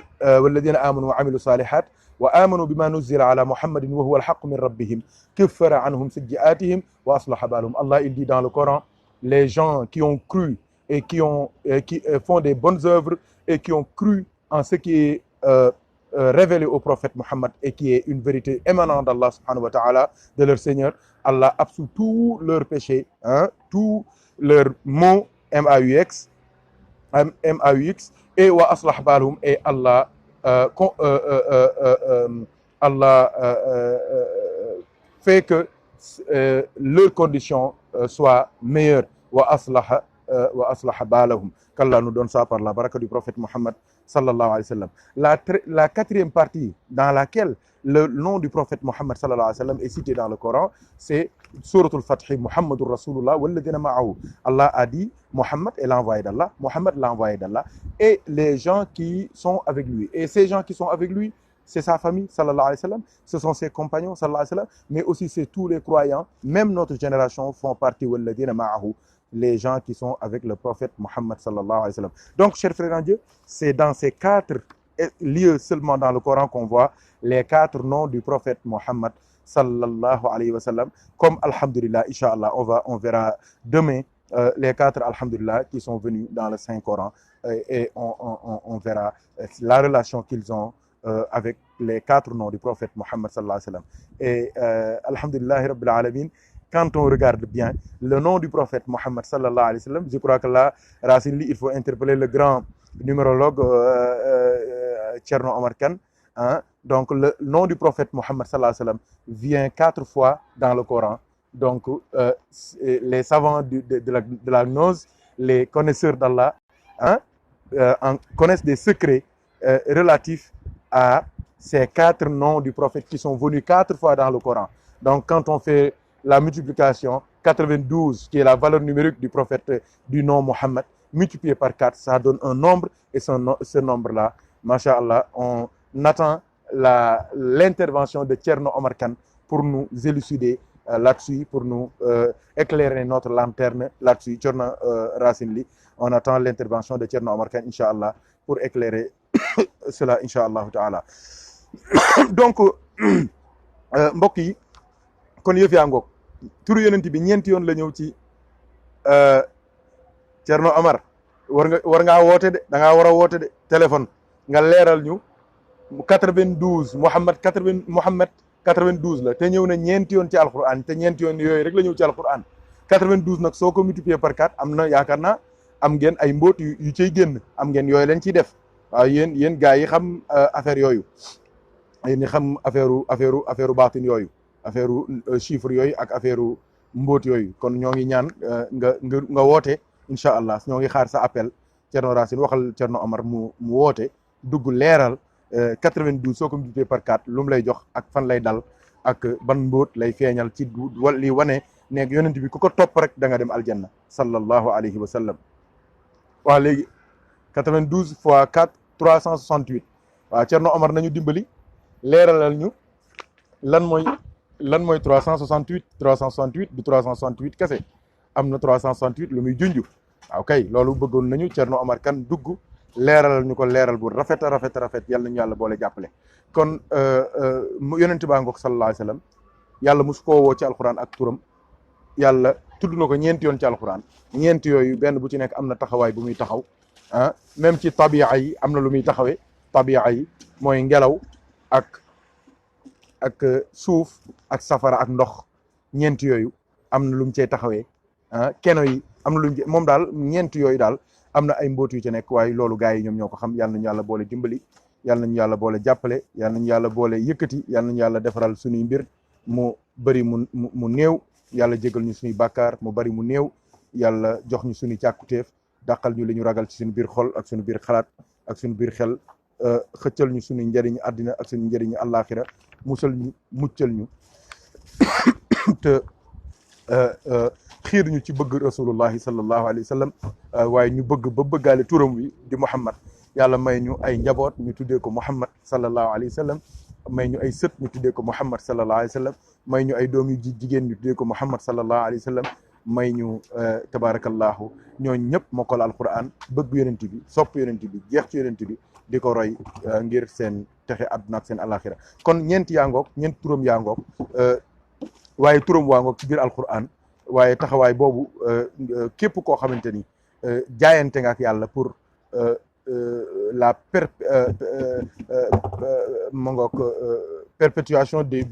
amilu salihat wa amanu bima nuzila ala Muhammadin wa huwa al-haqq min rabbihim kaffara anhum sayyi'atihim wa aslaha balahum. Allah, il dit dans le Coran, les gens qui ont cru et qui font des bonnes œuvres et qui ont cru en ce qui est révélé au prophète Mohammed et qui est une vérité émanante d'Allah subhanahu wa ta'ala, de leur Seigneur, Allah absout tous leurs péchés, tous leurs maux, M-A-U-X, et wa aslah balhum, et Allah fait que leurs conditions soient meilleures. Wa aslah balahum. Qu'Allah nous donne ça par la baraka du prophète Mohammed sallallahu alayhi wa sallam. La quatrième partie dans laquelle le nom du prophète Mohammed sallallahu alayhi wa sallam est cité dans le Coran, c'est Sourate al-Fath, Muhammadur Rasulullah walladhina ma'ahu. Allah a dit Mohammed est l'envoyé d'Allah, Mohammed l'envoyé d'Allah, et les gens qui sont avec lui. Et ces gens qui sont avec lui, c'est sa famille, sallallahu alayhi wa sallam, ce sont ses compagnons, sallallahu alayhi wa sallam, mais aussi c'est tous les croyants, même notre génération font partie, walladhina ma'ahu, les gens qui sont avec le prophète Mohammed, sallallahu alayhi wa sallam. Donc, chers frères en Dieu, c'est dans ces 4 lieux seulement dans le Coran qu'on voit les 4 noms du prophète Mohammed, sallallahu alayhi wa sallam. Comme, alhamdulillah, Inch'Allah, on verra demain les 4 alhamdulillah qui sont venus dans le Saint-Coran, et on verra la relation qu'ils ont avec les 4 noms du prophète Mohammed, sallallahu alayhi wa sallam. Et alhamdulillah rabbil alamin, quand on regarde bien le nom du prophète Mohammed, sallallahu alayhi wa sallam, je crois que là, Racine, il faut interpeller le grand numérologue Thierno Omar Kane, hein? Donc le nom du prophète Mohammed, sallallahu alayhi wa sallam, vient 4 fois dans le Coran. Donc les savants de la gnose, les connaisseurs d'Allah, hein, connaissent des secrets relatifs à ces 4 noms du prophète qui sont venus 4 fois dans le Coran. Donc quand on fait la multiplication, 92 qui est la valeur numérique du prophète du nom Mohammed, multiplié par 4, ça donne un nombre, et ce nombre-là, masha'Allah, on attend l'intervention de Thierno Omar Kane pour nous élucider là-dessus, pour nous éclairer notre lanterne là-dessus. Thierno Racine Ly, on attend l'intervention de Thierno Omar Kane, Inch'Allah, pour éclairer cela, Inch'Allah ta'ala. Donc, mbokk yi, kon yëf yaa ngoog, turu yonent bi ñeenti yoon la ñëw ci Thierno Omar, war ngaa woote de, da ngaa war a woote de téléphone nga leeral ñu 92 Mohammed 92 la te ñëw na ñeenti yoon ci alquran, te ñeenti yoon yooyu rek la ñëw ci alquran. 92 nag soo ko multiplier par 4 am na, yaakaar naa am ngeen ay mbóot yu cay génn, am ngeen yooyu leen ciy def. waaw yéen gars yi xam affaire yooyu, yéen ñi xam affaire baatin yooyu, affaire chiffre yooyu ak affaire mbóot yooyu. kon ñoo ngi ñaan nga woote, incha allah ñoo ngi xaar sa appel. Thierno Racine, waxal Thierno Omar mu woote dugg leeral 92 soo ko multiplier par 4 lu mu lay jox ak fan lay dal ak ban mbóot lay feeñal ci li wane nekk yonent bi ku ko topp rek da nga dem aljanna, sallallahu alayhi wa sallam. waaw léegi 92 fois 4 368. waaw Thierno Omar nañu dimbali leeralal ñu lan mooy 368 du 368 kese, am na 368 lu muy junj. waaw kay loolu bëggoon nañu Thierno Omar Kane dugg leeralal ñu ko leeral bu rafet yàlla nañu yàlla boole jàppale. kon yonent baa ngoog sallallahu alayhi wa sallam, yàlla mosu koo woo ci alquran ak turam, yàlla tudd na ko ñeenti yoon ci alquran. ñeenti yooyu benn bu ci nekk am na taxawaay bu muy taxaw, ah même ci tabi'a yi am na lu muy taxawee. tabi'a yi mooy ngelaw ak suuf ak safara ak ndox, ñeenti yooyu am na lu mu cee taxawee. keno yi am na lu mu moom daal ñeenti yooyu daal am na ay mbóot yu ci nekk, waaye loolu gars yi ñoom ñoo ko xam. yàlla nañu yàlla boole dimbali, yàlla nañu yàlla boole jàppale, yàlla nañu yàlla boole yëkkati, yàlla nañu yàlla defaral suñuy mbir mu bëri mu néew, yàlla jégal ñu suñuy bàkkaar mu bëri mu néew, yàlla jox ñu suñuy càkkutéef, dàqal ñu li ñu ragal ci suñu biir xol ak suñu biir xalaat ak suñu biir xel, xëccal ñu suñu njëriñu àddina ak suñu njëriñu àllaaxira, muccal ñu te xiir ñu ci bëgg rasulullahi sallallahu alayhi wa sallam, waaye ñu bëgg ba bëggaale turam wi di Muhammad. yàlla may ñu ay njaboot ñu tuddee ko Muhammad sallallahu alayhi wa sallam, may ñu ay sët ñu tuddee ko Muhammad sallallahu alayhi wa sallam, may ñu ay doom yu jigéen ñu tuddee ko Muhammad sallallahu alayhi wa sallam, may ñu tabarakallahu ñooñ ñëpp mokkal alquran, bëgg yonent bi, sopp yonent bi, jeex ci yonent bi, di ko roy ngir seen texe àdduna ak seen alaxira. kon ñeenti yaa ngoog, ñeenti turam yaa ngoog, waaye turam waa ngoog ci biir alquran. waaye taxawaay boobu képp koo xamante ni jaayante nga ak yàlla pour la perpétuation de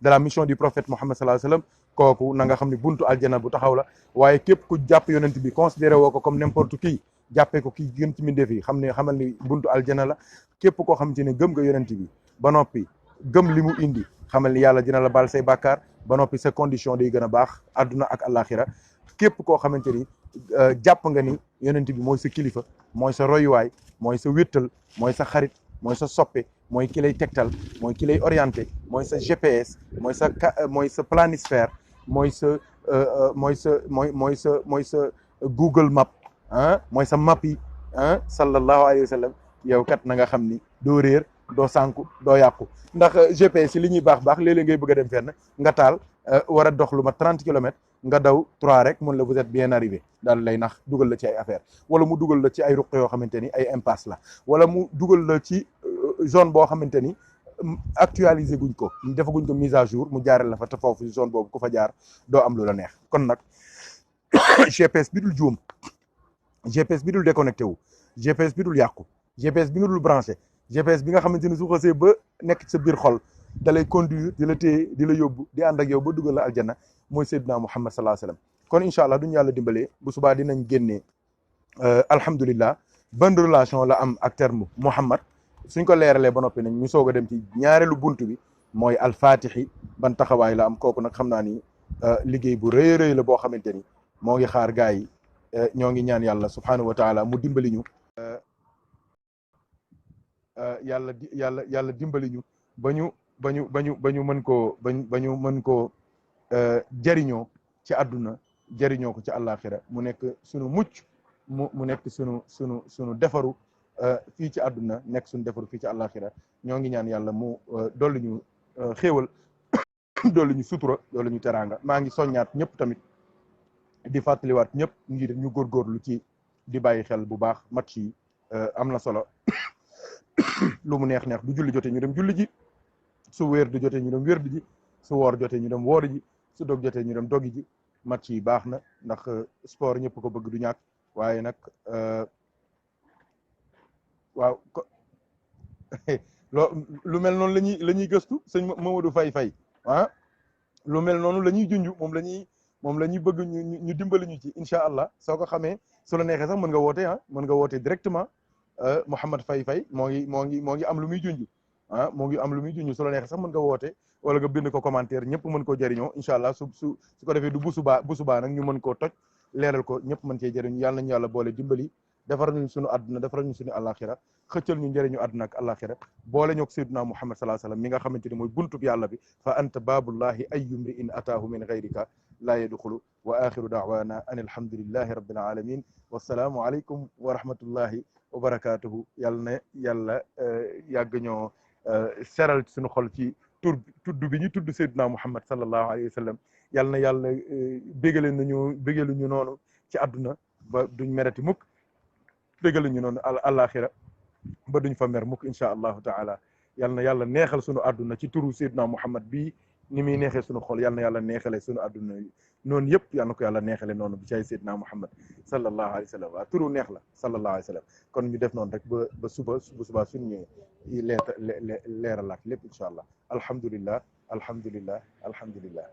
la mission du prophète Mohammed sallallahu alayhi wa sallam, kooku na nga xam ne buntu aljana bu taxaw la. waaye képp ku jàpp yonent bi considéré woo ko comme n'importe qui, jàppee ko kii gën ci mbindeef yi, xamal ni buntu aljana la. képp koo xamante ne gëm nga yonent bi ba noppi gëm li mu indi, xamal ni yàlla dina la baal say bàkkaar, ba noppi sa condition day gën a baax àdduna ak àllaaxira. képp koo xamante ni jàpp nga ni yonent bi mooy sa kilifa, mooy sa royuwaay, mooy sa wéttal, mooy sa xarit, mooy sa soppe, mooy ki lay tegtal, mooy ki lay orienté, mooy sa GPS, mooy sa planisphère, mooy sa mooy sa Google Map mooy sa map yi sallallahu alayhi wa sallam yow kat na nga xam ni doo réer doo sànku doo yàqu ndax GPS yi li ñuy baax léeg-léeg ngay bëgg a dem fenn nga taal war a dox lu ma 30 kilomètres nga daw 3 rek mun la vous êtes bien arrivé daal lay nax dugal la ci ay affaire wala mu dugal la ci ay ruq yoo xamante ni ay impasse la wala mu dugal la ci zone boo xamante ni actualiser guñ ko defaguñ ko mise à jour mu jaareel la fa te foofu zone boobu ku fa jaar doo am lu la neex kon nag GPS bi dul juum GPS bi dul déconnecté wu GPS bi dul yàqu GPS bi nga dul branché GPS bi nga xamante ni su xasee ba nekk sa biir xol da lay conduire di la téye di la yóbbu di ànd ak yow ba dugal la aljanna mooy Seydina Muhammad sallallahu alayhi wasallam kon incha allah duñu yàlla dimbalee bu subaa dinañ génnee alhamdulillah ban relation la am ak terme Muhammad suñ ko leeralee ba noppi nañ ñu soog a dem ci ñaareelu bunt bi mooy alfatixi ban taxawaay la am kooku nag xam naa ni liggéey bu rëy rëy la boo xamante ni moo ngi xaar gaa yi ñoo ngi ñaan yàlla subhanahu wa taala mu dimbali ñu yàlla dimbali ñu ba ñu mën koo ba ñu mën koo jariñoo ci àdduna jariñoo ko ci àllaaxira mu nekk sunu mucc mu nekk sunu defaru fii ci àdduna nekk suñu defaru fii ci àllaaxira ñoo ngi ñaan yàlla mu dolli ñu xéewal dolli ñu sutura dolli ñu teraanga maa ngi soññaat ñëpp tamit di fàttaliwaat ñëpp ngir ñu góorgóorlu ci di bàyyi xel bu baax match yi am na solo lu mu neex du julli jotee ñu dem julli ji su wéer du jotee ñu dem wéer ji su woor jotee ñu dem woori ji su dog jotee ñu dem dogi ji match yi baax na ndax sport ñëpp ko bëgg du ñàkk waaye nag waaw lu mel noonu la ñuy gëstu sëñ Mamadou Faye lu mel noonu la ñuy junj moom la ñuy bëgg ñu dimbali ñu ci incha allah soo ko xamee su la neexee sax mën nga woote mën nga woote directement Mouhamed Faye moo ngi am lu muy junj moo ngi am lu muy junj su la neexee sax mën nga woote wala nga bind ko commentaire ñëpp mën koo jëriñoo incha allah su ko defee du bu subaa nag ñu mën koo toj leeral ko ñëpp mën cee jëriñu yàlla nañu yàlla boole dimbali defaral ñu suñu àdduna defaral ñu suñu àllaaxira xëccal ñu njëriñu àdduna ak àllaaxira boole ñoog sayyidina Muhammad sallallahu alayhi wasallam mi nga xamante ni mooy buntub yàlla bi fa anta baabullahi ayyu mri'in ataahu min gayrika laa yadxulu wa axiru daawana an alhamdulillahi rabbil alamin wassalaamu aleykum wa rahmatullahi wa barakatuhu yàlla na yàlla yàgg ñoo seral suñu xol ci tudd bi ñu tudd sayyidina Muhammad sallallahu alayhi wa sallam yàlla na yàlla bégalu ñu noonu ci àdduna ba duñ merati mukk bégalu ñu noonu àllaaxira ba duñ fa mer mukk insha allahu taala yàlla na yàlla neexal sunu àdduna ci turu sayyidina Muhammad bii ni muy neexee sunu xol yàlla na yàlla neexale sunu àdduna noonu yëpp yàlla na ko yàlla neexale noonu bi cay sayyidina Muhammad sallallahu alayhi wa sallam waaw turu neex la sallallahu alayhi wa sallam kon ñu def noonu rek ba suba suñu ñëwee leeralaat lépp insha allah alhamdulillah alhamdulillah alhamdulillah